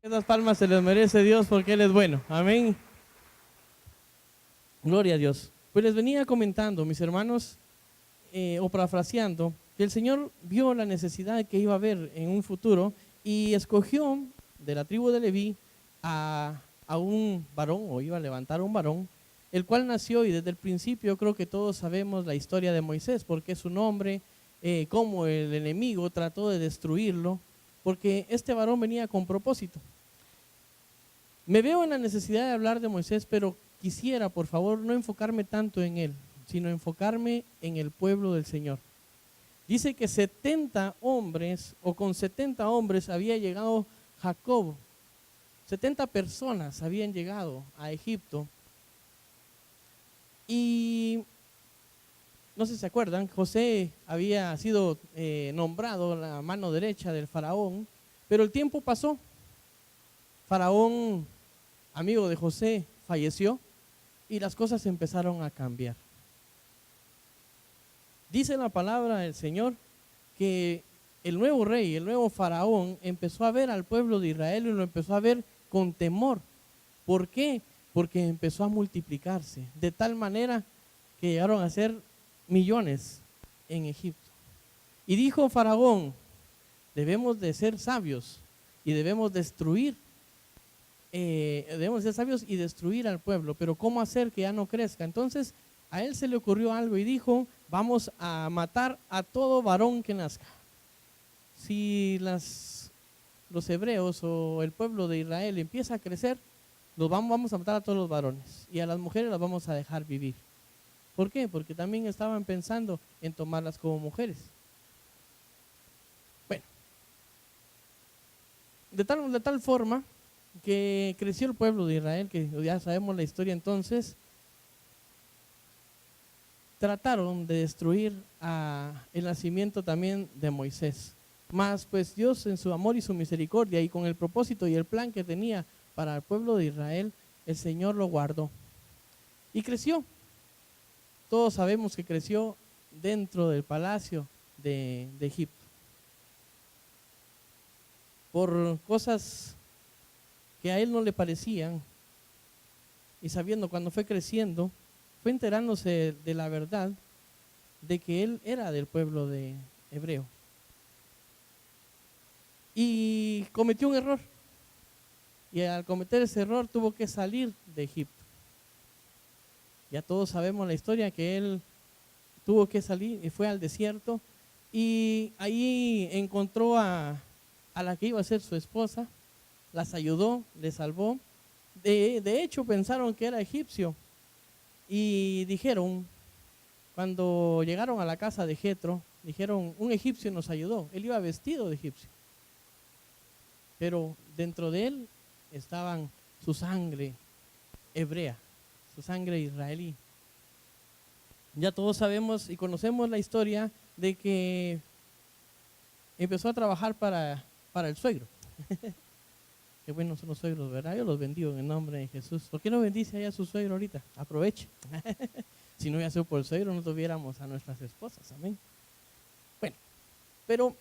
Esas palmas se les merece Dios porque Él es bueno. Amén. Gloria a Dios. Pues les venía comentando, mis hermanos, o parafraseando, que el Señor vio la necesidad que iba a haber en un futuro y escogió de la tribu de Leví a un varón, o iba a levantar a un varón, el cual nació, y desde el principio yo creo que todos sabemos la historia de Moisés, porque es su nombre, cómo el enemigo trató de destruirlo, porque este varón venía con propósito. Me veo en la necesidad de hablar de Moisés, pero quisiera, por favor, no enfocarme tanto en él, sino enfocarme en el pueblo del Señor. Dice que 70 hombres, o con 70 hombres había llegado Jacob. 70 personas habían llegado a Egipto. Y no sé si se acuerdan, José había sido nombrado la mano derecha del faraón, pero el tiempo pasó. Faraón, amigo de José, falleció y las cosas empezaron a cambiar. Dice la palabra del Señor que el nuevo rey, el nuevo faraón, empezó a ver al pueblo de Israel y lo empezó a ver con temor. ¿Por qué? Porque empezó a multiplicarse, de tal manera que llegaron a ser millones en Egipto. Y dijo Faraón, debemos de ser sabios y debemos ser sabios y destruir al pueblo, pero ¿cómo hacer que ya no crezca? Entonces a él se le ocurrió algo y dijo, vamos a matar a todo varón que nazca. Si los hebreos o el pueblo de Israel empieza a crecer, vamos a matar a todos los varones y a las mujeres las vamos a dejar vivir. ¿Por qué? Porque también estaban pensando en tomarlas como mujeres. Bueno, de tal forma que creció el pueblo de Israel, que ya sabemos la historia. Entonces trataron de destruir el nacimiento también de Moisés. Mas pues Dios, en su amor y su misericordia y con el propósito y el plan que tenía para el pueblo de Israel, el Señor lo guardó y creció. Todos sabemos que creció dentro del palacio de Egipto. Por cosas que a él no le parecían, y sabiendo, cuando fue creciendo, fue enterándose de la verdad de que él era del pueblo de hebreo. Y cometió un error. Y al cometer ese error tuvo que salir de Egipto. Ya todos sabemos la historia, que él tuvo que salir y fue al desierto. Y ahí encontró a la que iba a ser su esposa, las ayudó, le salvó. De hecho pensaron que era egipcio. Y dijeron, cuando llegaron a la casa de Jetro, dijeron, un egipcio nos ayudó. Él iba vestido de egipcio, pero dentro de él estaban su sangre hebrea, su sangre israelí. Ya todos sabemos y conocemos la historia de que empezó a trabajar para el suegro. Qué buenos son los suegros, ¿verdad? Yo los bendigo en el nombre de Jesús. ¿Por qué no bendice allá a su suegro ahorita? Aproveche. Si no hubiera sido por el suegro, no tuviéramos a nuestras esposas. Amén. Bueno, pero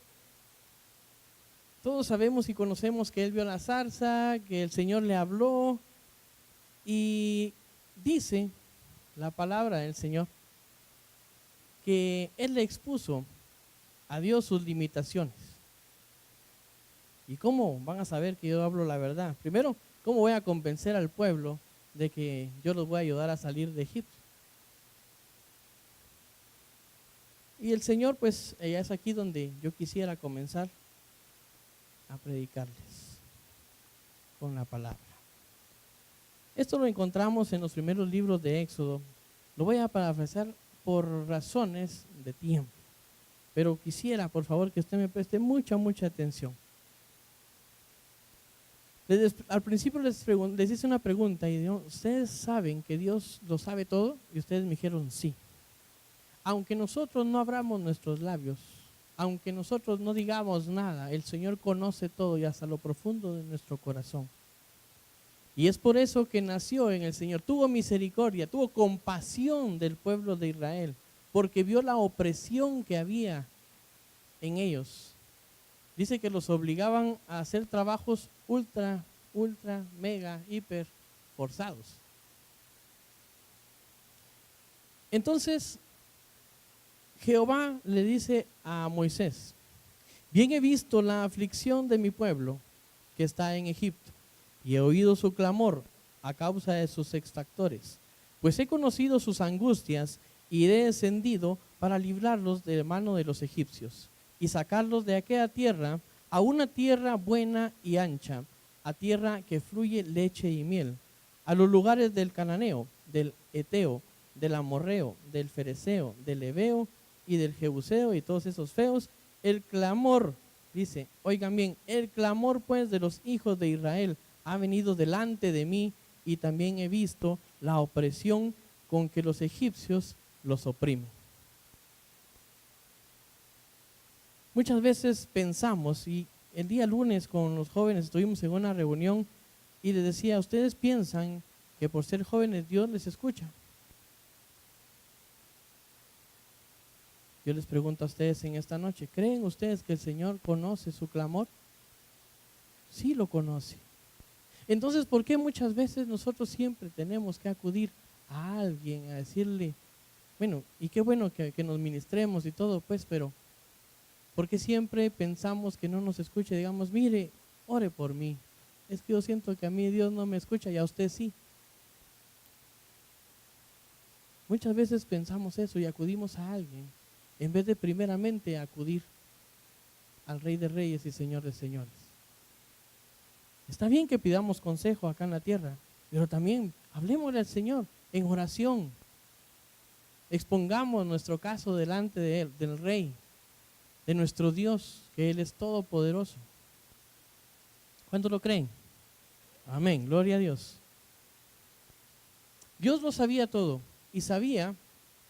todos sabemos y conocemos que él vio la zarza, que el Señor le habló, y dice la palabra del Señor que él le expuso a Dios sus limitaciones. ¿Y cómo van a saber que yo hablo la verdad? Primero, ¿cómo voy a convencer al pueblo de que yo los voy a ayudar a salir de Egipto? Y el Señor, pues, ya es aquí donde yo quisiera comenzar a predicarles con la palabra. Esto lo encontramos en los primeros libros de Éxodo. Lo voy a parafrasear por razones de tiempo, pero quisiera, por favor, que usted me preste mucha atención. Al principio les hice una pregunta y digo, ¿ustedes saben que Dios lo sabe todo? Y ustedes me dijeron sí. Aunque nosotros no abramos nuestros labios, aunque nosotros no digamos nada, el Señor conoce todo y hasta lo profundo de nuestro corazón. Y es por eso que nació en el Señor. Tuvo misericordia, tuvo compasión del pueblo de Israel, porque vio la opresión que había en ellos. Dice que los obligaban a hacer trabajos ultra, mega, hiper forzados. Entonces, Jehová le dice a Moisés: bien he visto la aflicción de mi pueblo que está en Egipto, y he oído su clamor a causa de sus extractores, pues he conocido sus angustias, y he descendido para librarlos de mano de los egipcios, y sacarlos de aquella tierra a una tierra buena y ancha, a tierra que fluye leche y miel, a los lugares del cananeo, del eteo, del amorreo, del fereceo, del heveo y del jebuseo y todos esos feos. El clamor, dice, oigan bien, el clamor pues de los hijos de Israel ha venido delante de mí, y también he visto la opresión con que los egipcios los oprimen. Muchas veces pensamos, y el día lunes con los jóvenes estuvimos en una reunión y les decía: ¿ustedes piensan que por ser jóvenes Dios les escucha? Yo les pregunto a ustedes en esta noche: ¿creen ustedes que el Señor conoce su clamor? Sí lo conoce. Entonces, ¿por qué muchas veces nosotros siempre tenemos que acudir a alguien a decirle, bueno, y qué bueno que nos ministremos y todo, pues, pero ¿por qué siempre pensamos que no nos escucha? Digamos, mire, ore por mí. Es que yo siento que a mí Dios no me escucha y a usted sí. Muchas veces pensamos eso y acudimos a alguien, en vez de primeramente acudir al Rey de Reyes y Señor de Señores. Está bien que pidamos consejo acá en la tierra, pero también hablemosle al Señor en oración. Expongamos nuestro caso delante de Él, del Rey, de nuestro Dios, que Él es todopoderoso. ¿Cuántos lo creen? Amén, gloria a Dios. Dios lo sabía todo y sabía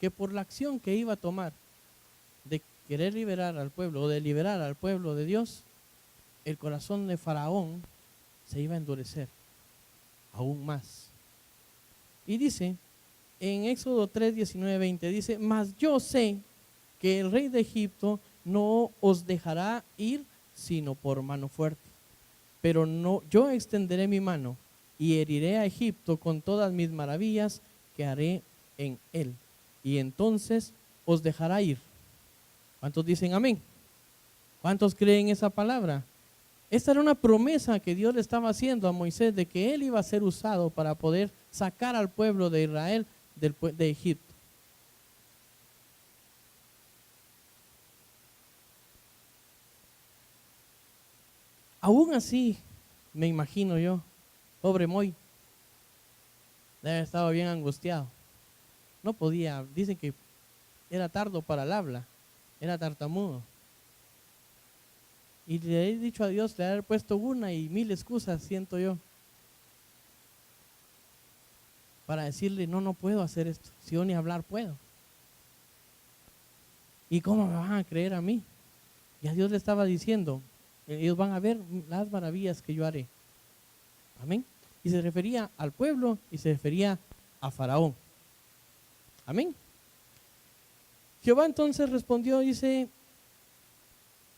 que por la acción que iba a tomar de querer liberar al pueblo o de liberar al pueblo de Dios, el corazón de Faraón se iba a endurecer aún más. Y dice en Éxodo 3, 19, 20, dice: mas yo sé que el rey de Egipto no os dejará ir sino por mano fuerte, pero no, yo extenderé mi mano y heriré a Egipto con todas mis maravillas que haré en él, y entonces os dejará ir. ¿Cuántos dicen amén? ¿Cuántos creen esa palabra? Esta era una promesa que Dios le estaba haciendo a Moisés, de que él iba a ser usado para poder sacar al pueblo de Israel de Egipto. Aún así, me imagino yo, pobre Moy, debe haber estado bien angustiado. No podía, dicen que era tardo para el habla, era tartamudo. Y le he dicho a Dios, le he puesto una y mil excusas, siento yo, para decirle: no puedo hacer esto, si yo ni hablar puedo. ¿Y cómo me van a creer a mí? Y a Dios le estaba diciendo: ellos van a ver las maravillas que yo haré. Amén. Y se refería al pueblo y se refería a Faraón. Amén. Jehová entonces respondió, dice: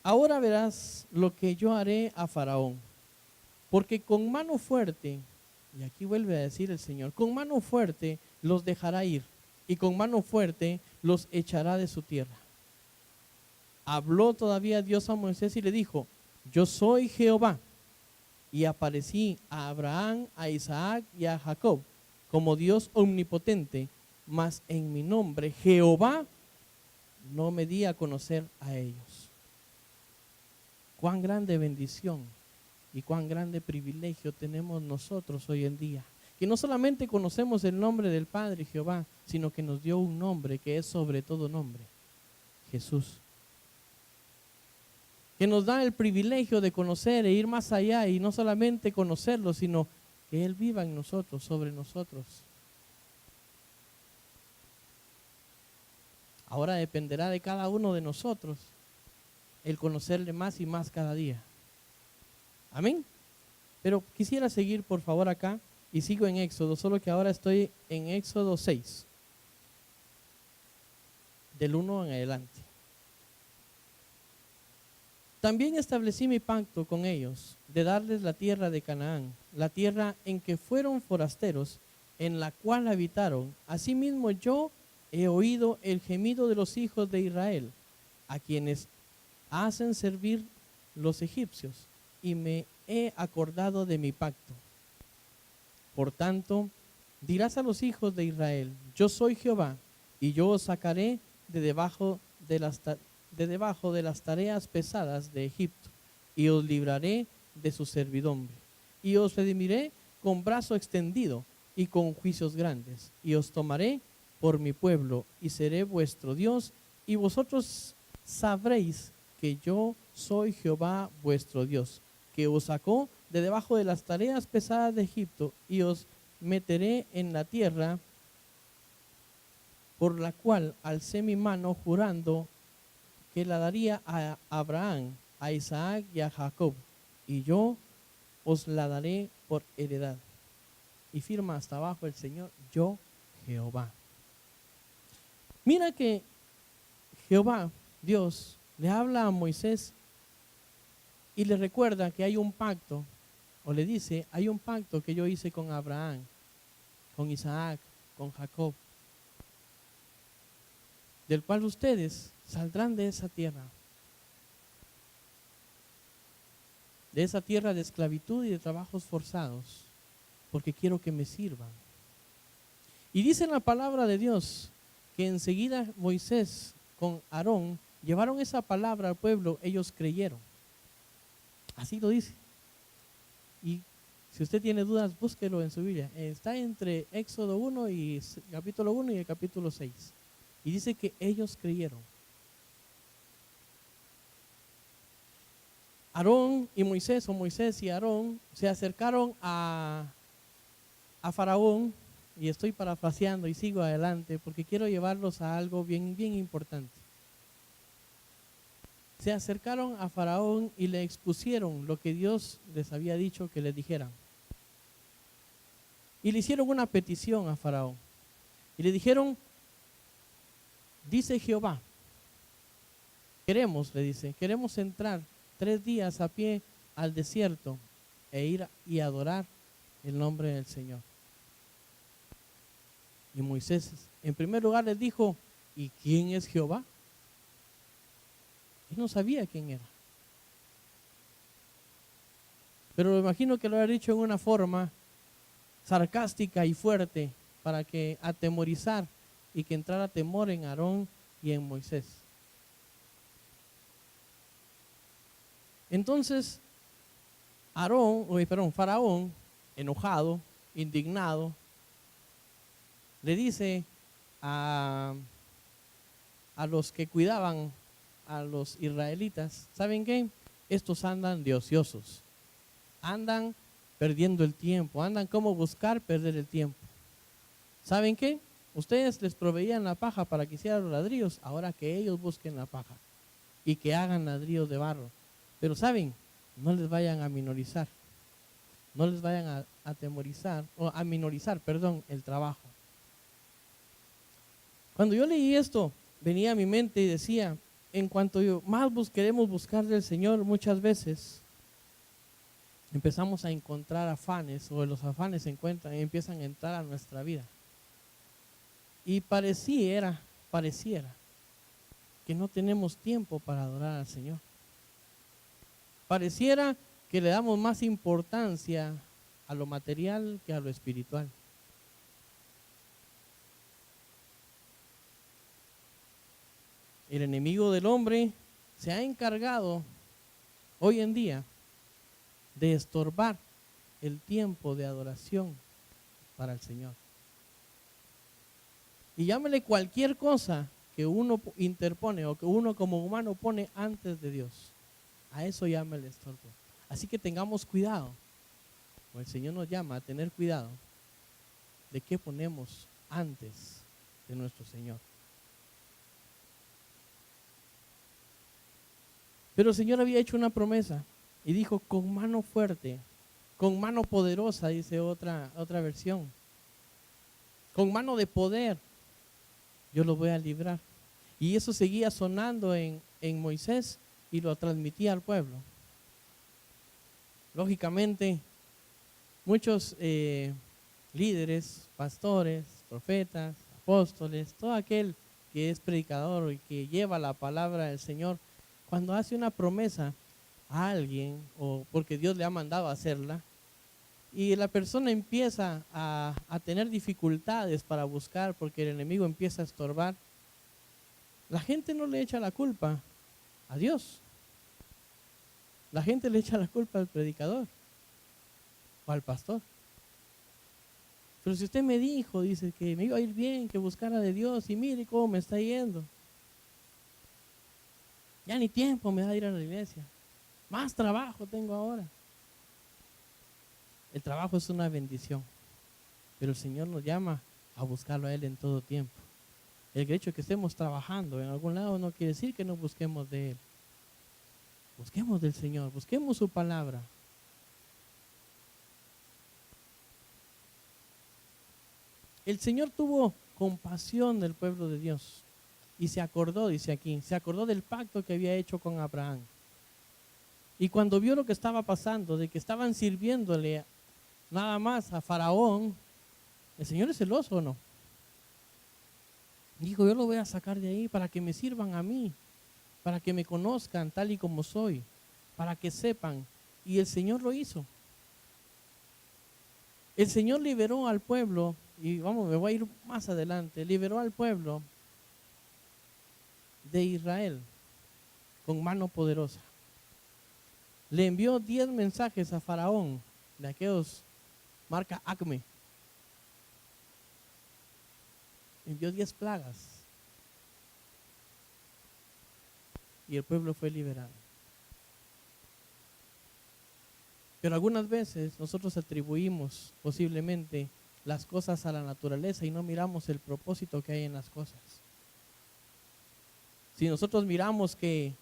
ahora verás lo que yo haré a Faraón, porque con mano fuerte, y aquí vuelve a decir el Señor, con mano fuerte los dejará ir, y con mano fuerte los echará de su tierra. Habló todavía Dios a Moisés y le dijo: yo soy Jehová, y aparecí a Abraham, a Isaac y a Jacob como Dios omnipotente, mas en mi nombre Jehová no me di a conocer a ellos. Cuán grande bendición y cuán grande privilegio tenemos nosotros hoy en día, que no solamente conocemos el nombre del Padre Jehová, sino que nos dio un nombre que es sobre todo nombre: Jesús. Que nos da el privilegio de conocer e ir más allá, y no solamente conocerlo, sino que Él viva en nosotros, sobre nosotros. Ahora dependerá de cada uno de nosotros el conocerle más y más cada día. Amén. Pero quisiera seguir por favor acá y sigo en Éxodo, solo que ahora estoy en Éxodo 6, del 1 en adelante. También establecí mi pacto con ellos de darles la tierra de Canaán, la tierra en que fueron forasteros, en la cual habitaron. Asimismo yo he oído el gemido de los hijos de Israel, a quienes hacen servir los egipcios, y me he acordado de mi pacto. Por tanto, dirás a los hijos de Israel: yo soy Jehová, y yo os sacaré de debajo de las tareas pesadas de Egipto, y os libraré de su servidumbre, y os redimiré con brazo extendido y con juicios grandes, y os tomaré por mi pueblo, y seré vuestro Dios, y vosotros sabréis que yo soy Jehová vuestro Dios, que os sacó de debajo de las tareas pesadas de Egipto, y os meteré en la tierra por la cual alcé mi mano jurando que la daría a Abraham, a Isaac y a Jacob, y yo os la daré por heredad. Y firma hasta abajo el Señor: yo Jehová. Mira que Jehová, Dios, le habla a Moisés y le recuerda que hay un pacto, o le dice: hay un pacto que yo hice con Abraham, con Isaac, con Jacob, del cual ustedes saldrán de esa tierra de esclavitud y de trabajos forzados, porque quiero que me sirvan. Y dice en la palabra de Dios que enseguida Moisés con Aarón llevaron esa palabra al pueblo, ellos creyeron. Así lo dice. Y si usted tiene dudas, búsquelo en su Biblia. Está entre Éxodo 1 y capítulo 1 y el capítulo 6. Y dice que ellos creyeron. Aarón y Moisés, o Moisés y Aarón, se acercaron a Faraón, y estoy parafraseando y sigo adelante porque quiero llevarlos a algo bien importante. Se acercaron a Faraón y le expusieron lo que Dios les había dicho que les dijeran. Y le hicieron una petición a Faraón. Y le dijeron: dice Jehová, queremos entrar 3 días a pie al desierto e ir y adorar el nombre del Señor. Y Moisés, en primer lugar, les dijo: ¿y quién es Jehová? Él no sabía quién era. Pero me imagino que lo había dicho en una forma sarcástica y fuerte para que atemorizar y que entrara temor en Aarón y en Moisés. Entonces, Faraón, enojado, indignado, le dice a los que cuidaban a los israelitas: ¿saben qué? Estos andan de ociosos, andan perdiendo el tiempo, andan como buscar perder el tiempo. ¿Saben qué? Ustedes les proveían la paja para que hicieran los ladrillos, ahora que ellos busquen la paja y que hagan ladrillos de barro. Pero ¿saben? No les vayan a minorizar, no les vayan a atemorizar, o a minorizar, el trabajo. Cuando yo leí esto, venía a mi mente y decía: en cuanto más queremos buscar del Señor, muchas veces empezamos a encontrar afanes, o los afanes empiezan a entrar a nuestra vida. Y pareciera que no tenemos tiempo para adorar al Señor. Pareciera que le damos más importancia a lo material que a lo espiritual. El enemigo del hombre se ha encargado hoy en día de estorbar el tiempo de adoración para el Señor. Y llámele cualquier cosa que uno interpone o que uno como humano pone antes de Dios. A eso llámele estorbo. Así que tengamos cuidado. O el Señor nos llama a tener cuidado de qué ponemos antes de nuestro Señor. Pero el Señor había hecho una promesa y dijo: con mano fuerte Con mano poderosa, dice otra versión. Con mano de poder, yo lo voy a librar. Y eso seguía sonando en Moisés y lo transmitía al pueblo. Lógicamente, muchos líderes, pastores, profetas, apóstoles, todo aquel que es predicador y que lleva la palabra del Señor, cuando hace una promesa a alguien, o porque Dios le ha mandado a hacerla, y la persona empieza a tener dificultades para buscar porque el enemigo empieza a estorbar, la gente no le echa la culpa a Dios. La gente le echa la culpa al predicador o al pastor. Pero si usted me dijo, dice, que me iba a ir bien, que buscara de Dios, y mire cómo me está yendo. Ya ni tiempo me da a ir a la iglesia. Más trabajo tengo ahora. El trabajo es una bendición, pero el Señor nos llama a buscarlo a Él en todo tiempo. El hecho de que estemos trabajando en algún lado no quiere decir que no busquemos de Él. Busquemos del Señor, busquemos su palabra. El Señor tuvo compasión del pueblo de Dios y se acordó, dice aquí, se acordó del pacto que había hecho con Abraham. Y cuando vio lo que estaba pasando, de que estaban sirviéndole nada más a Faraón, ¿el Señor es celoso o no? Dijo, yo lo voy a sacar de ahí para que me sirvan a mí, para que me conozcan tal y como soy, para que sepan. Y el Señor lo hizo. El Señor liberó al pueblo, y vamos, me voy a ir más adelante, liberó al pueblo de Israel con mano poderosa. Le envió 10 mensajes a Faraón, de aquellos marca Acme. Envió 10 plagas. Y el pueblo fue liberado. Pero algunas veces nosotros atribuimos posiblemente las cosas a la naturaleza y no miramos el propósito que hay en las cosas. Si nosotros miramos que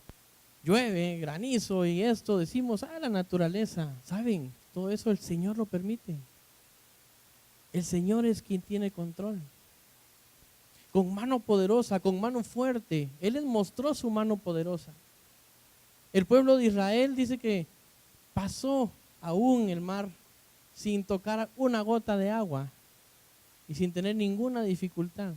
llueve, granizo y esto, decimos, la naturaleza. ¿Saben? Todo eso el Señor lo permite. El Señor es quien tiene control. Con mano poderosa, con mano fuerte. Él les mostró su mano poderosa. El pueblo de Israel dice que pasó aún el mar sin tocar una gota de agua y sin tener ninguna dificultad.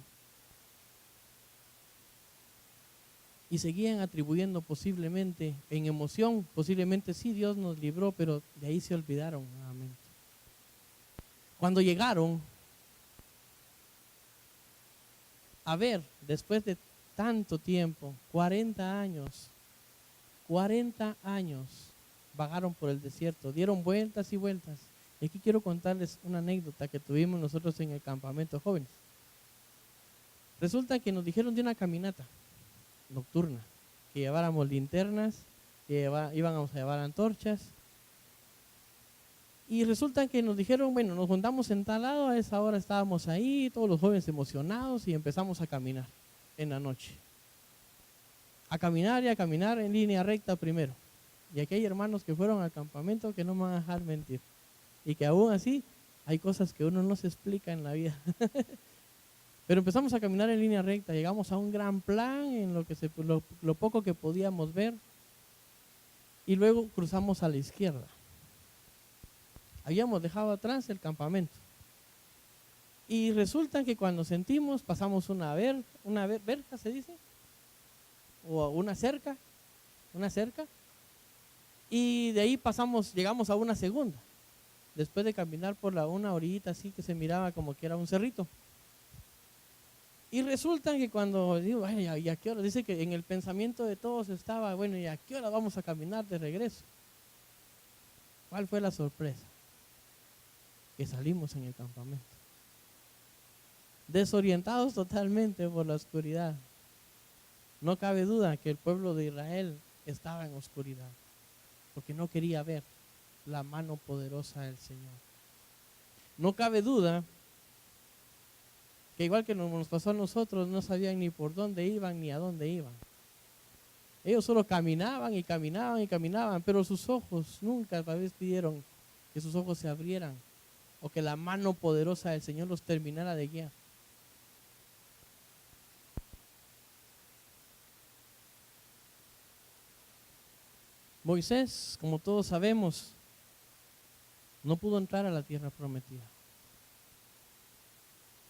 Y seguían atribuyendo posiblemente, en emoción, posiblemente sí Dios nos libró, pero de ahí se olvidaron nuevamente. Cuando llegaron a ver, después de tanto tiempo, 40 años, vagaron por el desierto, dieron vueltas y vueltas. Y aquí quiero contarles una anécdota que tuvimos nosotros en el campamento jóvenes. Resulta que nos dijeron de una caminata nocturna, que lleváramos linternas, que íbamos a llevar antorchas. Y resulta que nos dijeron, bueno, nos juntamos en tal lado, a esa hora estábamos ahí, todos los jóvenes emocionados y empezamos a caminar en la noche. A caminar y a caminar en línea recta primero. Y aquí hay hermanos que fueron al campamento que no me van a dejar mentir. Y que aún así hay cosas que uno no se explica en la vida. Pero empezamos a caminar en línea recta, llegamos a un gran plan en lo poco que podíamos ver. Y luego cruzamos a la izquierda. Habíamos dejado atrás el campamento. Y resulta que cuando sentimos, pasamos una verja, ¿se dice? O una cerca. Y de ahí llegamos a una segunda. Después de caminar por una orillita así que se miraba como que era un cerrito. Y resulta que cuando digo, ay, ¿y a qué hora? Dice que en el pensamiento de todos estaba, bueno, ¿y a qué hora vamos a caminar de regreso? ¿Cuál fue la sorpresa? Que salimos en el campamento. Desorientados totalmente por la oscuridad. No cabe duda que el pueblo de Israel estaba en oscuridad, porque no quería ver la mano poderosa del Señor. No cabe duda que igual que nos pasó a nosotros, no sabían ni por dónde iban ni a dónde iban. Ellos solo caminaban y caminaban y caminaban, pero sus ojos nunca a veces pidieron que sus ojos se abrieran o que la mano poderosa del Señor los terminara de guiar. Moisés, como todos sabemos, no pudo entrar a la tierra prometida,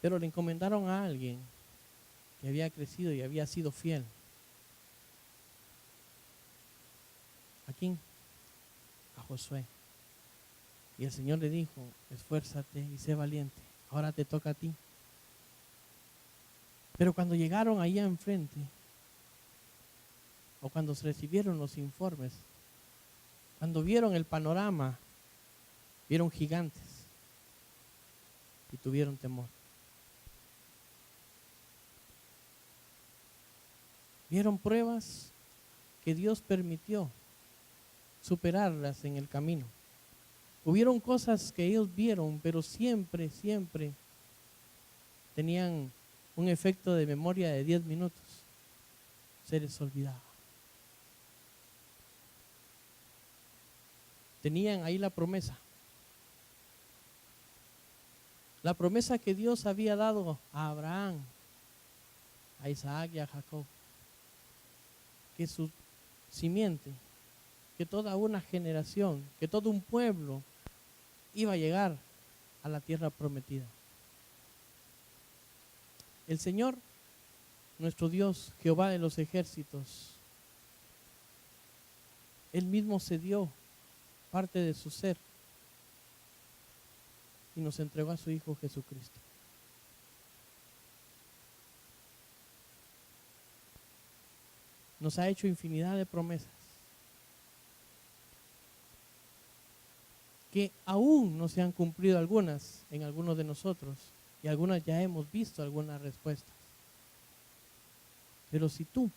pero le encomendaron a alguien que había crecido y había sido fiel. ¿A quién? A Josué. Y el Señor le dijo: esfuérzate y sé valiente, ahora te toca a ti. Pero cuando llegaron allá enfrente, o cuando se recibieron los informes, cuando vieron el panorama, vieron gigantes y tuvieron temor. Vieron pruebas que Dios permitió superarlas en el camino. Hubieron cosas que ellos vieron, pero siempre tenían un efecto de memoria de 10 minutos. Se les olvidaba. Tenían ahí la promesa. La promesa que Dios había dado a Abraham, a Isaac y a Jacob. Que su simiente, que toda una generación, que todo un pueblo iba a llegar a la tierra prometida. El Señor, nuestro Dios, Jehová de los ejércitos, Él mismo se dio parte de su ser y nos entregó a su Hijo Jesucristo. Nos ha hecho infinidad de promesas que aún no se han cumplido algunas en algunos de nosotros, y algunas ya hemos visto algunas respuestas. Pero si tú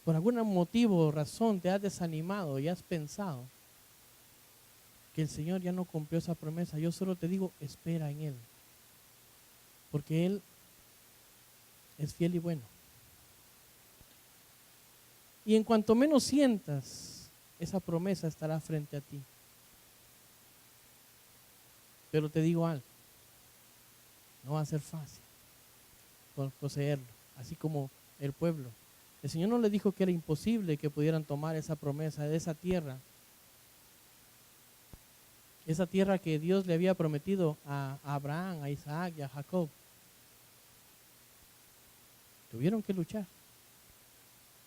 por algún motivo o razón te has desanimado y has pensado que el Señor ya no cumplió esa promesa, yo solo te digo: espera en Él, porque Él es fiel y bueno. Y en cuanto menos sientas, esa promesa estará frente a ti. Pero te digo algo: no va a ser fácil poseerlo, así como el pueblo. El Señor no le dijo que era imposible que pudieran tomar esa promesa de esa tierra que Dios le había prometido a Abraham, a Isaac y a Jacob. Tuvieron que luchar,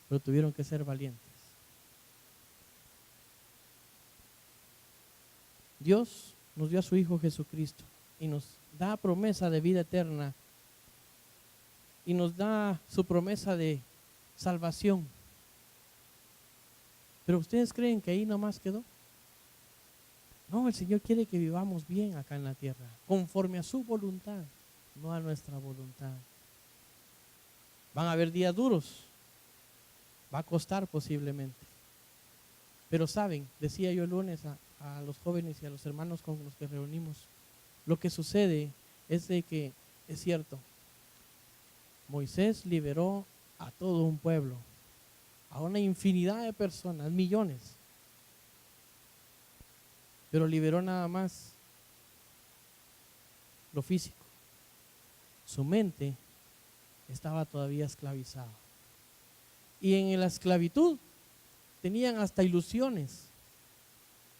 pero tuvieron que ser valientes. Dios nos dio a su Hijo Jesucristo y nos da promesa de vida eterna y nos da su promesa de salvación. Pero ¿ustedes creen que ahí nomás quedó? No, el Señor quiere que vivamos bien acá en la tierra, conforme a su voluntad, no a nuestra voluntad. Van a haber días duros, va a costar posiblemente. Pero saben, decía yo el lunes a los jóvenes y a los hermanos con los que reunimos, lo que sucede es de que, es cierto, Moisés liberó a todo un pueblo, a una infinidad de personas, millones, pero liberó nada más lo físico. Su mente estaba todavía esclavizada. Y en la esclavitud tenían hasta ilusiones.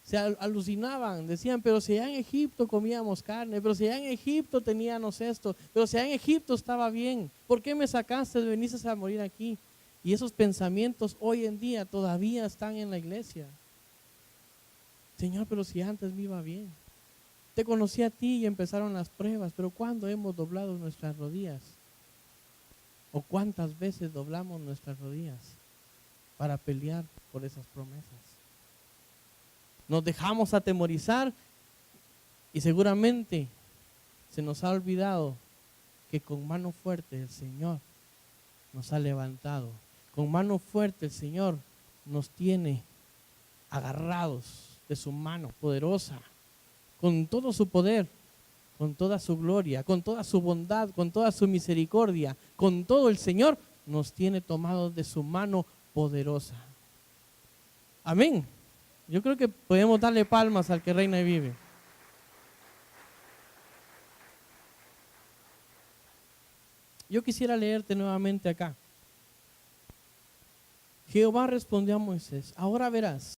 Se alucinaban, decían: pero si allá en Egipto comíamos carne, pero si allá en Egipto teníamos esto, pero si allá en Egipto estaba bien, ¿por qué me sacaste, veniste a morir aquí? Y esos pensamientos hoy en día todavía están en la iglesia. Señor, pero si antes me iba bien, te conocí a ti y empezaron las pruebas, pero ¿cuándo hemos doblado nuestras rodillas? ¿O cuántas veces doblamos nuestras rodillas para pelear por esas promesas? Nos dejamos atemorizar y seguramente se nos ha olvidado que con mano fuerte el Señor nos ha levantado. Con mano fuerte el Señor nos tiene agarrados de su mano poderosa, con todo su poder, con toda su gloria, con toda su bondad, con toda su misericordia, con todo el Señor nos tiene tomados de su mano poderosa. Amén. Yo creo que podemos darle palmas al que reina y vive. Yo quisiera leerte nuevamente acá. Jehová respondió a Moisés: ahora verás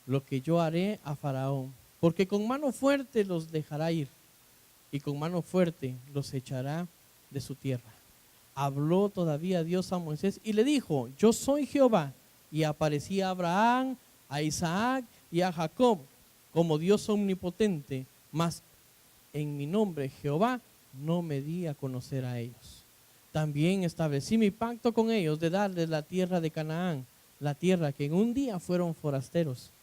lo que yo haré a Faraón, porque con mano fuerte los dejará ir y con mano fuerte los echará de su tierra. Habló todavía Dios a Moisés y le dijo: yo soy Jehová. Y aparecía a Abraham, a Isaac y a Jacob como Dios omnipotente, mas en mi nombre Jehová no me di a conocer a ellos. También establecí mi pacto con ellos de darles la tierra de Canaán, la tierra que en un día fueron forasteros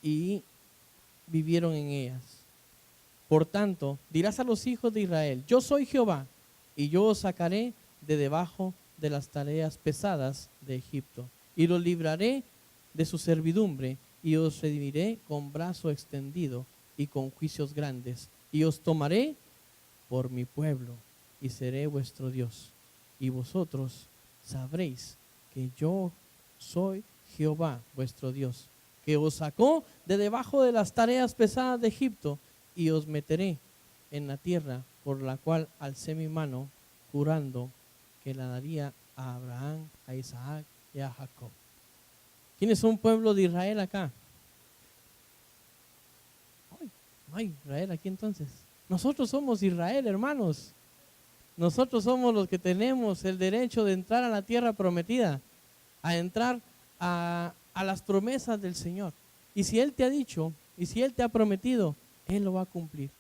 y vivieron en ellas. Por tanto, dirás a los hijos de Israel: yo soy Jehová, y yo os sacaré de debajo de las tareas pesadas de Egipto, y los libraré de su servidumbre, y os redimiré con brazo extendido y con juicios grandes, y os tomaré por mi pueblo, y seré vuestro Dios, y vosotros sabréis que yo soy Jehová vuestro Dios, que os sacó de debajo de las tareas pesadas de Egipto, y os meteré en la tierra por la cual alcé mi mano, jurando que la daría a Abraham, a Isaac y a Jacob. ¿Quiénes son pueblo de Israel acá? No hay Israel aquí entonces. Nosotros somos Israel, hermanos. Nosotros somos los que tenemos el derecho de entrar a la tierra prometida, a entrar a las promesas del Señor. Y si Él te ha dicho, y si Él te ha prometido, Él lo va a cumplir.